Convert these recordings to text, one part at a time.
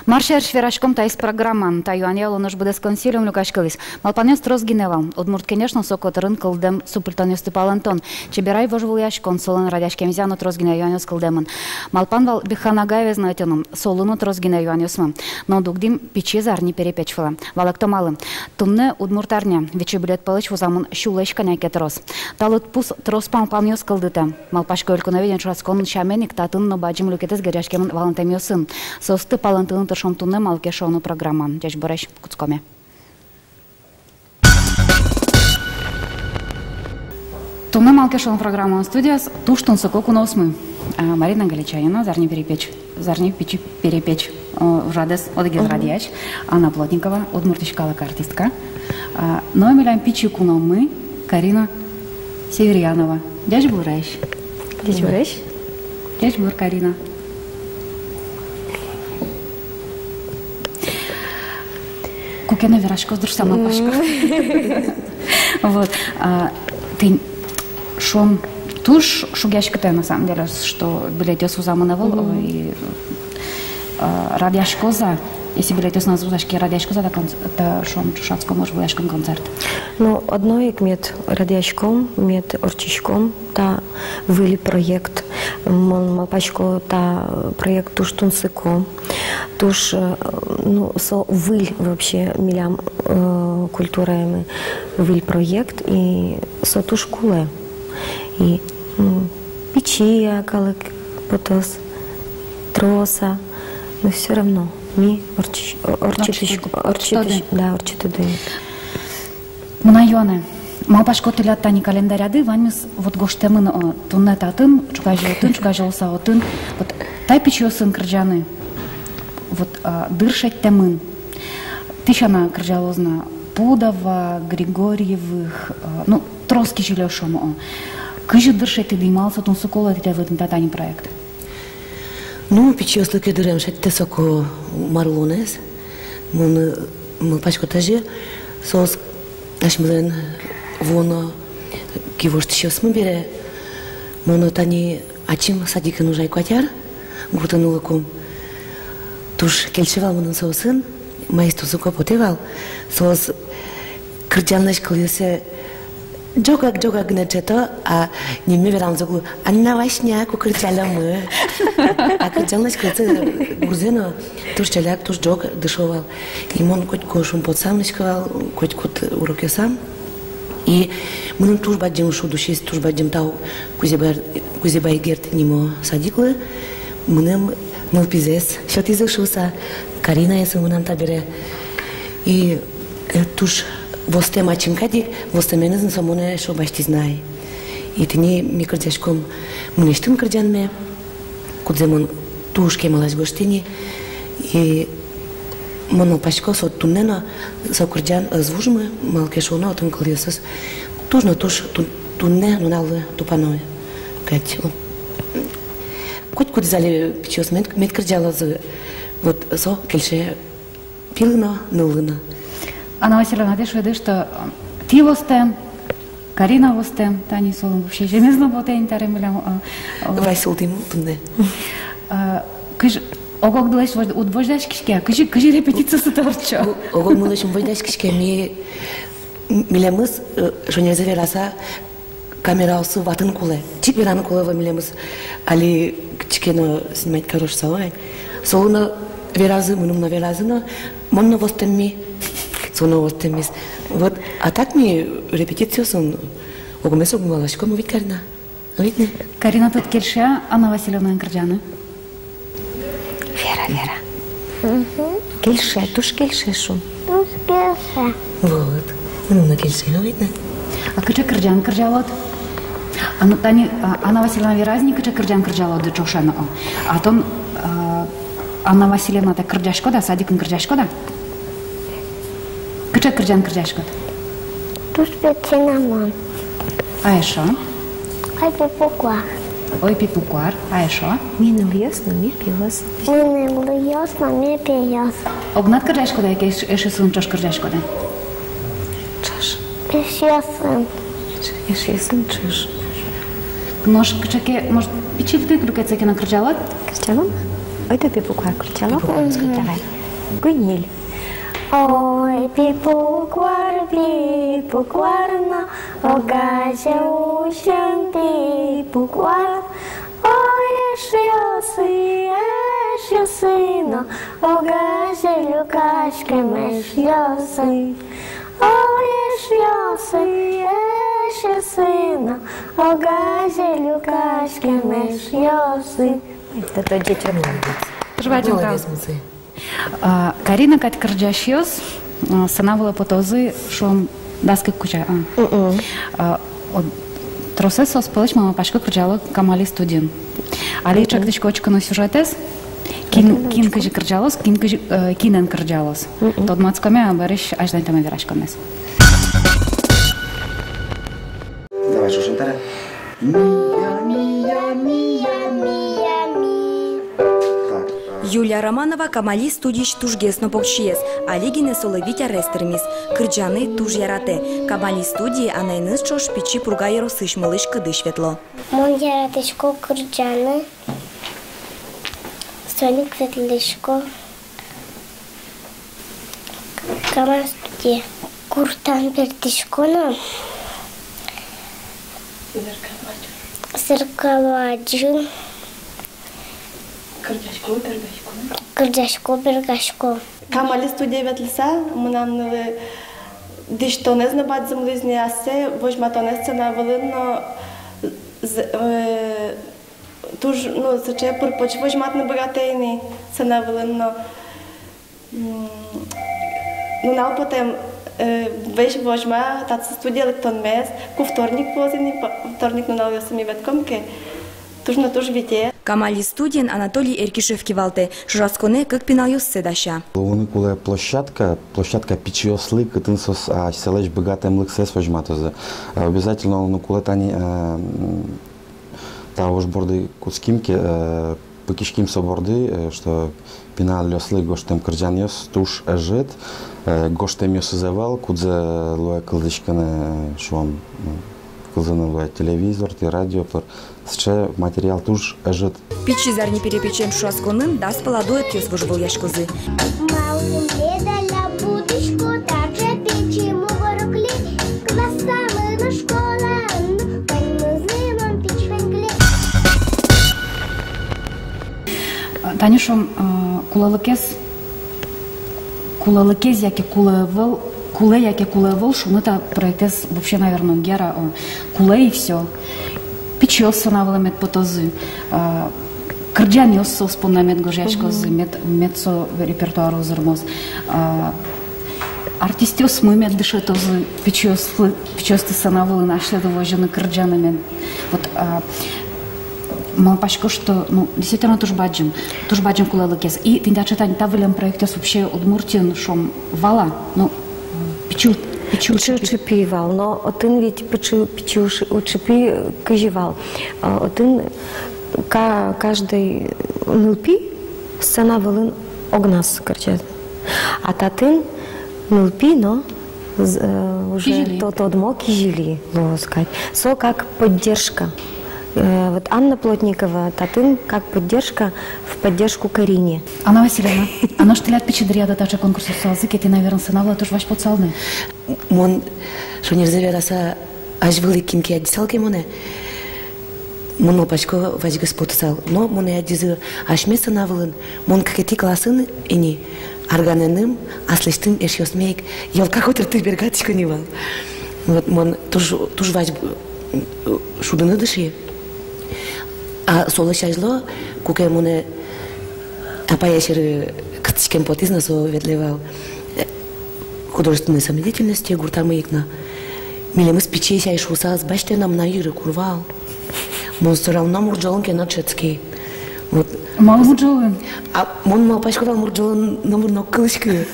Маршер шверашком та из программа, та юаньяло наш буде с консилиум Лукашковис. Малпанес трос геневал, удмурт, конечно, сокотрын кылдем супультанёс типал Антон. Чебирай вожвул яшкон, солон радяшкем зяну трос гене юаньос кылдемын. Малпанвал биханагай везнатёном, солону трос гене юаньосмам. Но дугдим печи зарни перепечвала. Валакто малым. Тумне удмуртарня, вече билет палыч возамын шулешка няке трос. Талут пус трос палпаньос кылдыта. Малпашко өлкө наведен шураскон шаменик татын но баджим люкетес геряшкем валантемиосын. Состы палантын шонтуне малке шону программа. Дядь Бореш Куцкоме. Туне малке шону программа студияс туштун сококу носмы. Марина Галичаина, зарни печи перепечь. Жадес одегез радияч. Анна Плотникова, удмуртичкалака артистка. Но миляем печи куномы Карина Северянова. Дядь Бореш. Дядь Бореш. Дядь Бор Карина. Кукена Верашко, друг сама Пашка. Вот. Ты шон туш шугяшка на самом деле, что билетес узаманавал и радяшкоза. Если билетес на зузашки радяшкоза, это шон шацко может буляшком концерт. Ну, одно их мед радяшком, мед орчишком, та вили проект. Малпачко та проект туш тунсыко. Туш, ну, со выль вообще милям культурами выль проект и со туш куле. И печи, калык, потос, троса, но все равно ми орчитышку, да, орчитыды. Мунайоне. Малпашко тилят тани календаряды, ваньмис вот гоштемын туннетатын, чукажол саотын, вот тай печиосын крджаны. Вот дыршать темын. Тишана кржалозна Пудова, Григорьевых, ну, троски жилешом. Кыжи дыршать ты дымался, тун сукола ты в этом татане проект. Ну, печиослы кедырем шать те соко марлонес. Мы пачко таже сос нашмлен воно кивошт сейчас мы бере. Моно тани ачим садика нужай кватяр, гуртанулаком. Туш келшевал мунун соусын, майсту суко потевал, соус кырджанлаш кылысе джога гнечето, а неме верам зогу анна вашня ку кырджаламы. А кырджанлаш кылысе гурзено туш челяк туш джог дышовал. И мон коть кошум подсамничковал, коть кот уроке сам. И мунун туш баджим шуду шесть туш баджим тау кузебай герт нимо садиклы, мунем Мылпизес, счет изушуса, Карина я саму нам табере. И туш восте мачимкади, восте менезн самуне шо башти знай. И ты не ми кырдяшком мунештым кырдянме, кудземон туш кемалаш гоштини. И моно пашко со туннено со кырдян звужмы, малкешона отын кыльесыз. Тужно туш тунне нуналы тупаной. Кать. Куть зали печёс мет кырджалазы вот со кельше пилно нулына. Анна Васильевна, ты что, что ты востем, Карина востем, Тани солом вообще же не знаю, вот я интерем милям. Вайсул тим тунне. Кыж огог дылаш удвождаш кишке, кыжи репетиция сутарчо. Огог мылаш удвождаш кишке милемыз шоня завераса камерасы ватын куле. Чик веран куле ва милемыз али чикено снимать хорош салой. Солуна веразы, мунумна веразына, монно востемми, соно востеммис. Вот, а так ми репетицию сон огумесо гумалашко мовит Карина. Видно? Карина тут кельша, Анна Васильевна Инкарджана. Вера. Кельше, туш кельше шум. Туш кельше. Вот, мунумна кельше, видно? А кыча кырджан кырджалот? Анна Васильевна Веразни кыча кырджан кырджалот до чошана. А тон Анна Васильевна так кырджашко да, садикын кырджашко да? Кыча кырджан кырджашко? Туш печенамон. А ешо? Ай пупукуар. Ой пипукуар. А ешо? Минул ясно, ми пилас. Минул ясно, ми пилас. Огнат кырджашко да, яке еше сын чош кырджашко да? Чаш. Пешесын. Еше сын чаш. Нож кычаке, может, печи ты клюкается на кырджалот? Кырджалом? Ой, ты пипуква кричала? Давай. Гуниль. Ой, пипукварна, огажа ушен пипуквар. Ой, еш сына, огажа люкашка меш ясы. Ой, еш сына, огажа люкашка меш ясы. Это дети Молодец, музей. Карина кать кырджашиос, санавала потозы, шом даски куча. Тросесо спалыч мама пашка кырджала камали студент. Али чактычко очкано сюжетес, кин кыжы кырджалос, кинен кырджалос. Тод мацкаме бариш аждан тама верашканес. Давай, Шушентара. Юлия Романова Камали студич тужгесно покшиес, Алигине соловитя рестермис, кырджаны туж ярате. Камали студии анайныз чош пичи пурга яросыш малыш кыдыш ветло. Мон яратышко кырджаны, соник ветлышко. Кама студия. Куртан бертышконо. Зеркаладжын. Кырджашко, бергашко. Камали студия ветлиса, мунанны диштонез на бад землизни асе, вожматонез цена валинно туж, ну, заче пурпоч вожматны богатейни цена валинно. Ну, напотем весь вожма, тата студия лектон мес, ку вторник позини, вторник ну нал я сами веткомке. Туж на туж вите. Камали студиен Анатолий Эркишев кивалте, шурасконе как пинал седаща. Луны куле площадка пичиосли, кытынсос селеч богатая млыксес вожматоза. Обязательно луны куле тани та ожборды кускимки, пыкишким соборды, что пинал лёслы гоштем кырджаньос туш эжет, гоштем ёсызевал, кудзе луэ кылдычканы шуам. Кылзаны телевизор, радио, сче материал туж эжет. Пичи зарни перепечем шурасконын, дас поладует ёс вожбол яшкозы. Малым ледаля будочку, также печи муворукли, классамы на школан, пальмузымом пич венгли. Танюшом кулалыкез яки куле яки кулевол, шумыта проектес вообще, наверное, гера куле и все. Пичиос санавала мед потозы. Кырджаниос спомна мед гожешкозы, медсо репертуару зермоз. Артистиос мы мед дышетозы, пичиос ты санавала нашли довожены кырджанами. Вот малпашко, что, ну, действительно тоже баджим кулалыкез. И ты даже тань тавлем проектес вообще удмуртин шом вала, ну, пичу учепивал, но один ведь пичу учепи каживал. Один каждый нылпи сцена волын огнас кричат. А татын нылпи, но уже тот одмо кижили, можно сказать. Со как поддержка. Вот Анна Плотникова, татын как поддержка в поддержку Карине. Анна Васильевна, она что лет печедряда даже конкурс языки, ты, наверное, сынала тоже ваш поцалный. Мон, что не заведаса, аж великим ки одесалки моне. Мон опачко ваш господ сал, но моне одезы аж место навылын. Мон какие классын и не органеным, а слыштым эш смеек. Я как утро ты бергатичко не вал. Вот мон тоже ваш шуданы дыши. А солощажло, куке моне апаяшеры кытичкен потизна со ветлевал художественной самодеятельности гуртамы икна. Милемыс печей шайшуса с баште нам на юры курвал. Мон все равно мурджолонке на чецкий. Вот. Мало мурджолон. А мон мал пашковал мурджолон на мурнок кылышки.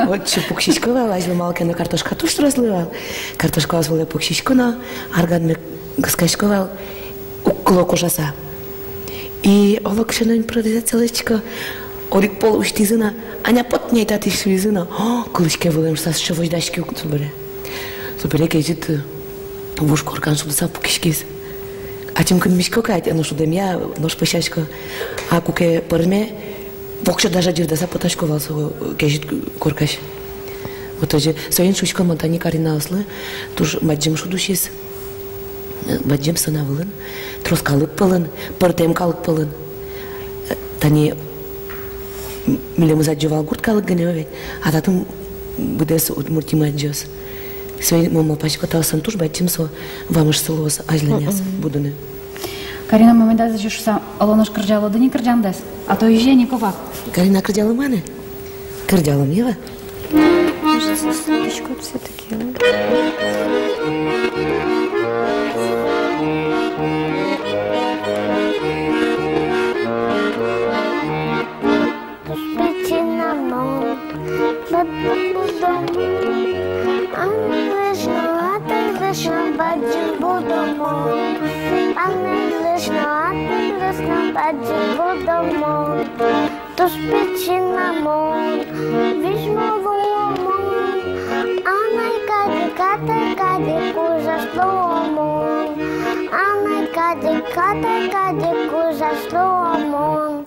Вот че пукшичковал, ажвы малке на картошка туш разливал. Картошка возвала пукшичкона, арган гаскашковал. Уклок ужаса. И олокшенен продизацелечка, орик пол уштизына, аня потней тати швизына. Кылышке вылем сас шевой дашки укцубере. Субере кежит вуш коркан шубса пукишкис. А чем кын мишко кайт, ну что дем я, нож пощачка, а куке парме, вокша даже дирдаса поташко валсо, кежит коркаш. Вот тоже, своим шучком монтани карина ослы, туж маджим шудушис, маджим санавлын, троскалык пылын, пыртем калык пылын. Тани милем заджевал гурткалык гневет, а татым будес удмурти маджос. Своим мама пачка талсан туж бачим со вамыш селос ажленяс будуны. Карина момента зачешься, алонош кырджало, да не кырджандес, а то езжай никова. Карина кырджала мане? Кырджала мева? Может, сладочку все-таки. Туш печена мон, вишмо вомон, анай каде кужа шломон, анай каде кужа шломон.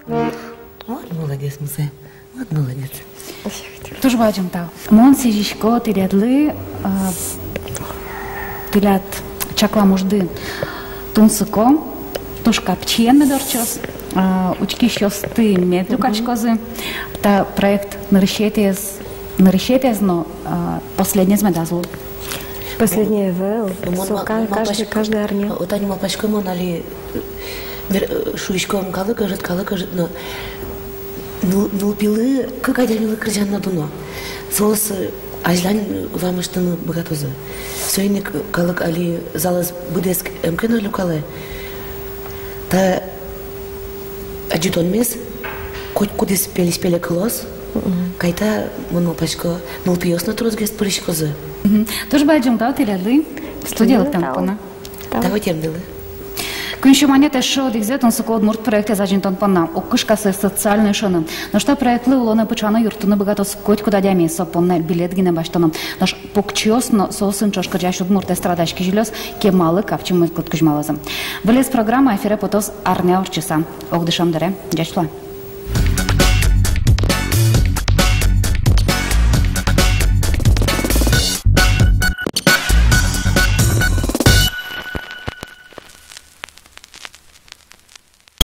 Вот молодец, Мусе, вот молодец. Туж бачим тау. Мон сижишко тирядлы, тирят чакла мужды тунсыко, туш капчен медорчос, учки щосты медлюкачкозы. Та проект нарышетез, но последний змедазлу. Последний ВЛ, каждый арне. Вот они мапачко монали, шуишком калыкажет, но нулпилы, как один кричан на дуно. Соус ажлан вамыштын богатозы. Сойник калык али залаз будеск эмкена люкалы. Та аджитон мес, кудис пеле клос, кайта монопачко нулпиосна трозгест прыщкозы. Тоже бачим тау тирядлы, студиялык тампона. Давай темдылы. Күнші монета шо дегзет, он соко удмурт проекте зажинтон панна, окышкасы социальный шоны. Но что проектлы улоны пычаны юртуны богатос коть куда дями сопонны билет гине баштоном. Наш покчёсно сосын чошка джаш удмурт эстрадачки жилёс, кемалы капчимы клыткыжмалазы. Вылез программа эфире потос арня орчыса. Огдышам даре, джашла.